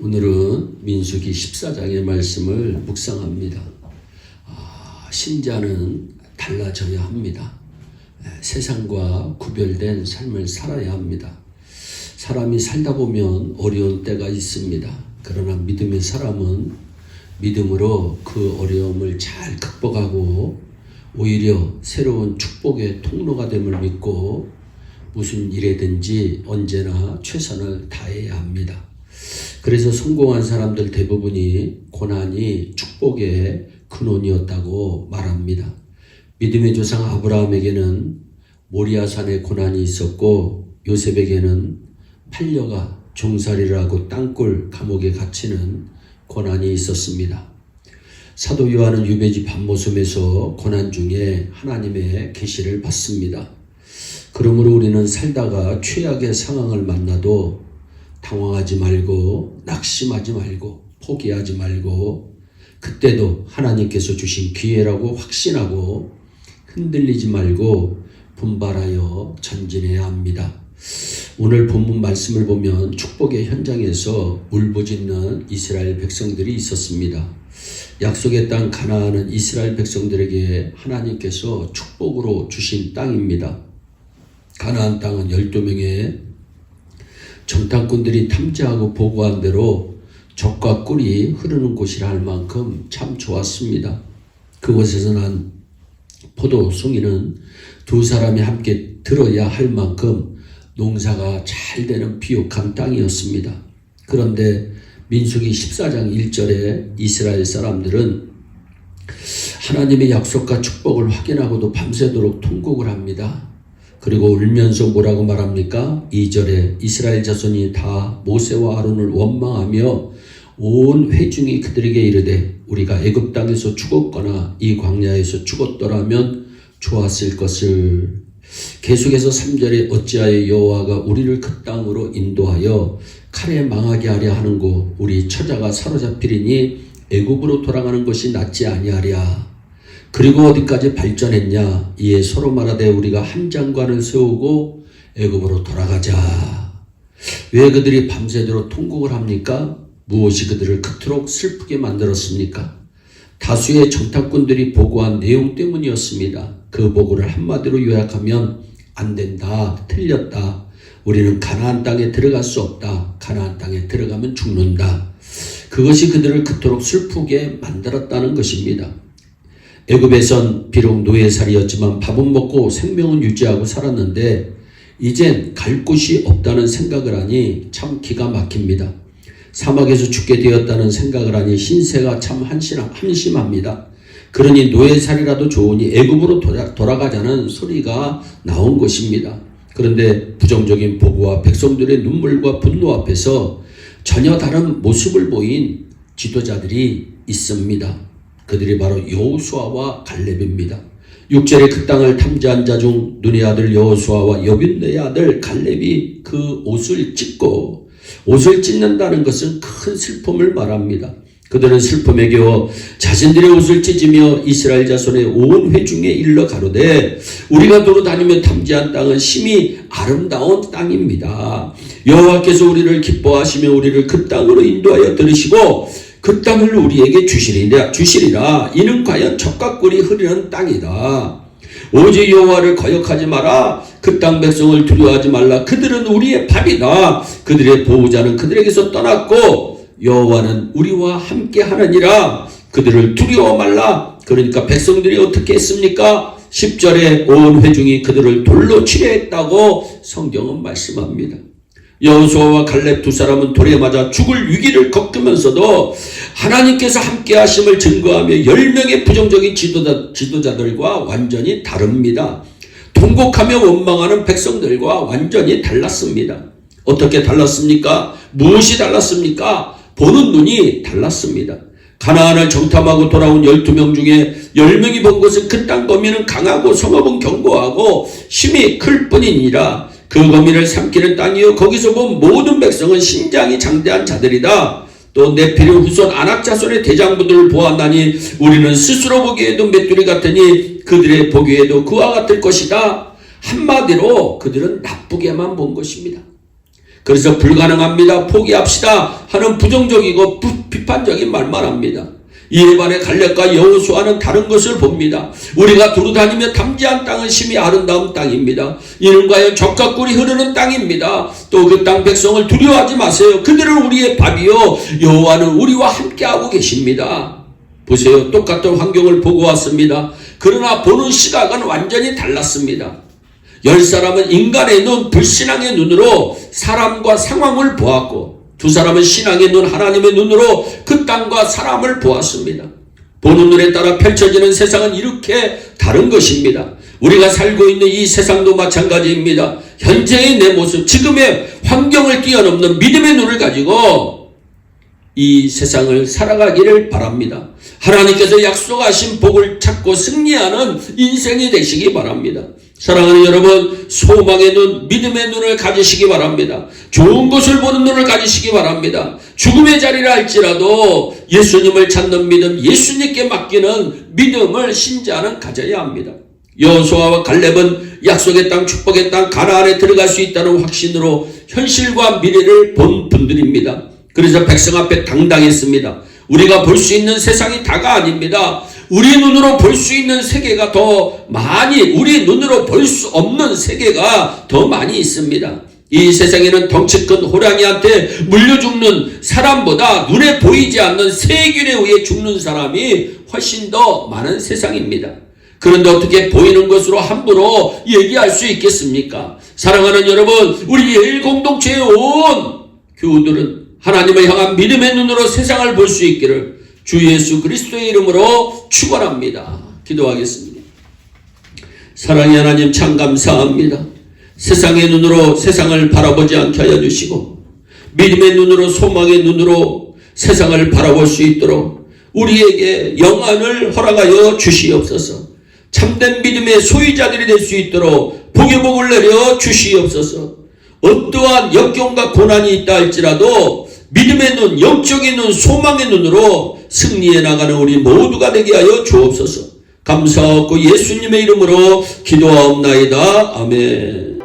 오늘은 민수기 14장의 말씀을 묵상합니다. 신자는 달라져야 합니다. 세상과 구별된 삶을 살아야 합니다. 사람이 살다 보면 어려운 때가 있습니다. 그러나 믿음의 사람은 믿음으로 그 어려움을 잘 극복하고 오히려 새로운 축복의 통로가 됨을 믿고 무슨 일에든지 언제나 최선을 다해야 합니다. 그래서 성공한 사람들 대부분이 고난이 축복의 근원이었다고 말합니다. 믿음의 조상 아브라함에게는 모리아산에 고난이 있었고 요셉에게는 팔려가 종살이를 하고 땅굴 감옥에 갇히는 고난이 있었습니다. 사도 요한은 유배지 밤모섬에서 고난 중에 하나님의 계시를 받습니다. 그러므로 우리는 살다가 최악의 상황을 만나도 당황하지 말고 낙심하지 말고 포기하지 말고 그때도 하나님께서 주신 기회라고 확신하고 흔들리지 말고 분발하여 전진해야 합니다. 오늘 본문 말씀을 보면 축복의 현장에서 울부짖는 이스라엘 백성들이 있었습니다. 약속의 땅 가나안은 이스라엘 백성들에게 하나님께서 축복으로 주신 땅입니다. 가나안 땅은 12명의 정탐꾼들이 탐지하고 보고한 대로 젖과 꿀이 흐르는 곳이라 할 만큼 참 좋았습니다. 그곳에서 난 포도 송이는 두 사람이 함께 들어야 할 만큼 농사가 잘 되는 비옥한 땅이었습니다. 그런데 민수기 14장 1절에 이스라엘 사람들은 하나님의 약속과 축복을 확인하고도 밤새도록 통곡을 합니다. 그리고 울면서 뭐라고 말합니까? 2절에 이스라엘 자손이 다 모세와 아론을 원망하며 온 회중이 그들에게 이르되 우리가 애굽 땅에서 죽었거나 이 광야에서 죽었더라면 좋았을 것을. 계속해서 3절에 어찌하여 여호와가 우리를 그 땅으로 인도하여 칼에 망하게 하려 하는고 우리 처자가 사로잡히리니 애굽으로 돌아가는 것이 낫지 아니하랴. 그리고 어디까지 발전했냐? 이에 서로 말하되 우리가 한 장관을 세우고 애굽으로 돌아가자. 왜 그들이 밤새도록 통곡을 합니까? 무엇이 그들을 그토록 슬프게 만들었습니까? 다수의 정탐꾼들이 보고한 내용 때문이었습니다. 그 보고를 한마디로 요약하면 안 된다, 틀렸다, 우리는 가나안 땅에 들어갈 수 없다, 가나안 땅에 들어가면 죽는다. 그것이 그들을 그토록 슬프게 만들었다는 것입니다. 애굽에선 비록 노예살이였지만 밥은 먹고 생명은 유지하고 살았는데 이젠 갈 곳이 없다는 생각을 하니 참 기가 막힙니다. 사막에서 죽게 되었다는 생각을 하니 신세가 참 한심합니다. 그러니 노예살이라도 좋으니 애굽으로 돌아가자는 소리가 나온 것입니다. 그런데 부정적인 보고와 백성들의 눈물과 분노 앞에서 전혀 다른 모습을 보인 지도자들이 있습니다. 그들이 바로 여호수아와 갈렙입니다. 6절에 그 땅을 탐지한 자 중 눈의 아들 여호수아와 여빈네의 아들 갈렙이 그 옷을 찢고, 옷을 찢는다는 것은 큰 슬픔을 말합니다. 그들은 슬픔에 겨워 자신들의 옷을 찢으며 이스라엘 자손의 온 회중에 일러 가로되 우리가 도로 다니며 탐지한 땅은 심히 아름다운 땅입니다. 여호와께서 우리를 기뻐하시며 우리를 그 땅으로 인도하여 들으시고 그 땅을 우리에게 주시리라. 이는 과연 젖과 꿀이 흐르는 땅이다. 오직 여호와를 거역하지 마라. 그 땅 백성을 두려워하지 말라. 그들은 우리의 밥이다. 그들의 보호자는 그들에게서 떠났고 여호와는 우리와 함께 하느니라. 그들을 두려워 말라. 그러니까 백성들이 어떻게 했습니까? 10절에 온 회중이 그들을 돌로 치려 했다고 성경은 말씀합니다. 여호수아와 갈렙 두 사람은 돌에 맞아 죽을 위기를 겪으면서도 하나님께서 함께 하심을 증거하며 10명의 부정적인 지도자들과 완전히 다릅니다. 통곡하며 원망하는 백성들과 완전히 달랐습니다. 어떻게 달랐습니까? 무엇이 달랐습니까? 보는 눈이 달랐습니다. 가나안을 정탐하고 돌아온 12명 중에 10명이 본 것은 그 땅 거민은 강하고 성읍은 견고하고 힘이 클 뿐이니라. 그 거민을 삼키는 땅이요 거기서 본 모든 백성은 신장이 장대한 자들이다. 또 네피림 후손 아낙 자손의 대장부들을 보았나니 우리는 스스로 보기에도 메뚜리 같으니 그들의 보기에도 그와 같을 것이다. 한마디로 그들은 나쁘게만 본 것입니다. 그래서 불가능합니다, 포기합시다 하는 부정적이고 비판적인 말만 합니다. 이에 반해 갈렙과 여호수아는 다른 것을 봅니다. 우리가 두루다니며 탐지한 땅은 심히 아름다운 땅입니다. 이는 과연 젖과 꿀이 흐르는 땅입니다. 또 그 땅 백성을 두려워하지 마세요. 그들은 우리의 밥이요 여호와는 우리와 함께하고 계십니다. 보세요. 똑같은 환경을 보고 왔습니다. 그러나 보는 시각은 완전히 달랐습니다. 10사람은 인간의 눈, 불신앙의 눈으로 사람과 상황을 보았고, 2사람은 신앙의 눈, 하나님의 눈으로 그 땅과 사람을 보았습니다. 보는 눈에 따라 펼쳐지는 세상은 이렇게 다른 것입니다. 우리가 살고 있는 이 세상도 마찬가지입니다. 현재의 내 모습, 지금의 환경을 뛰어넘는 믿음의 눈을 가지고 이 세상을 살아가기를 바랍니다. 하나님께서 약속하신 복을 찾고 승리하는 인생이 되시기 바랍니다. 사랑하는 여러분, 소망의 눈, 믿음의 눈을 가지시기 바랍니다. 좋은 것을 보는 눈을 가지시기 바랍니다. 죽음의 자리라 할지라도 예수님을 찾는 믿음, 예수님께 맡기는 믿음을 신자는 가져야 합니다. 여호수아와 갈렙은 약속의 땅, 축복의 땅, 가나안에 들어갈 수 있다는 확신으로 현실과 미래를 본 분들입니다. 그래서 백성 앞에 당당했습니다. 우리가 볼 수 있는 세상이 다가 아닙니다. 우리 눈으로 볼 수 있는 세계가 더 많이, 우리 눈으로 볼 수 없는 세계가 더 많이 있습니다. 이 세상에는 덩치 큰 호랑이한테 물려 죽는 사람보다 눈에 보이지 않는 세균에 의해 죽는 사람이 훨씬 더 많은 세상입니다. 그런데 어떻게 보이는 것으로 함부로 얘기할 수 있겠습니까? 사랑하는 여러분, 우리 예일 공동체에 온 교우들은 하나님을 향한 믿음의 눈으로 세상을 볼 수 있기를 주 예수 그리스도의 이름으로 축원합니다. 기도하겠습니다. 사랑의 하나님, 참 감사합니다. 세상의 눈으로 세상을 바라보지 않게 하여 주시고 믿음의 눈으로, 소망의 눈으로 세상을 바라볼 수 있도록 우리에게 영안을 허락하여 주시옵소서. 참된 믿음의 소유자들이 될 수 있도록 복의 복을 내려 주시옵소서. 어떠한 역경과 고난이 있다 할지라도 믿음의 눈, 영적인 눈, 소망의 눈으로 승리해 나가는 우리 모두가 되게 하여 주옵소서. 감사하고 예수님의 이름으로 기도하옵나이다. 아멘.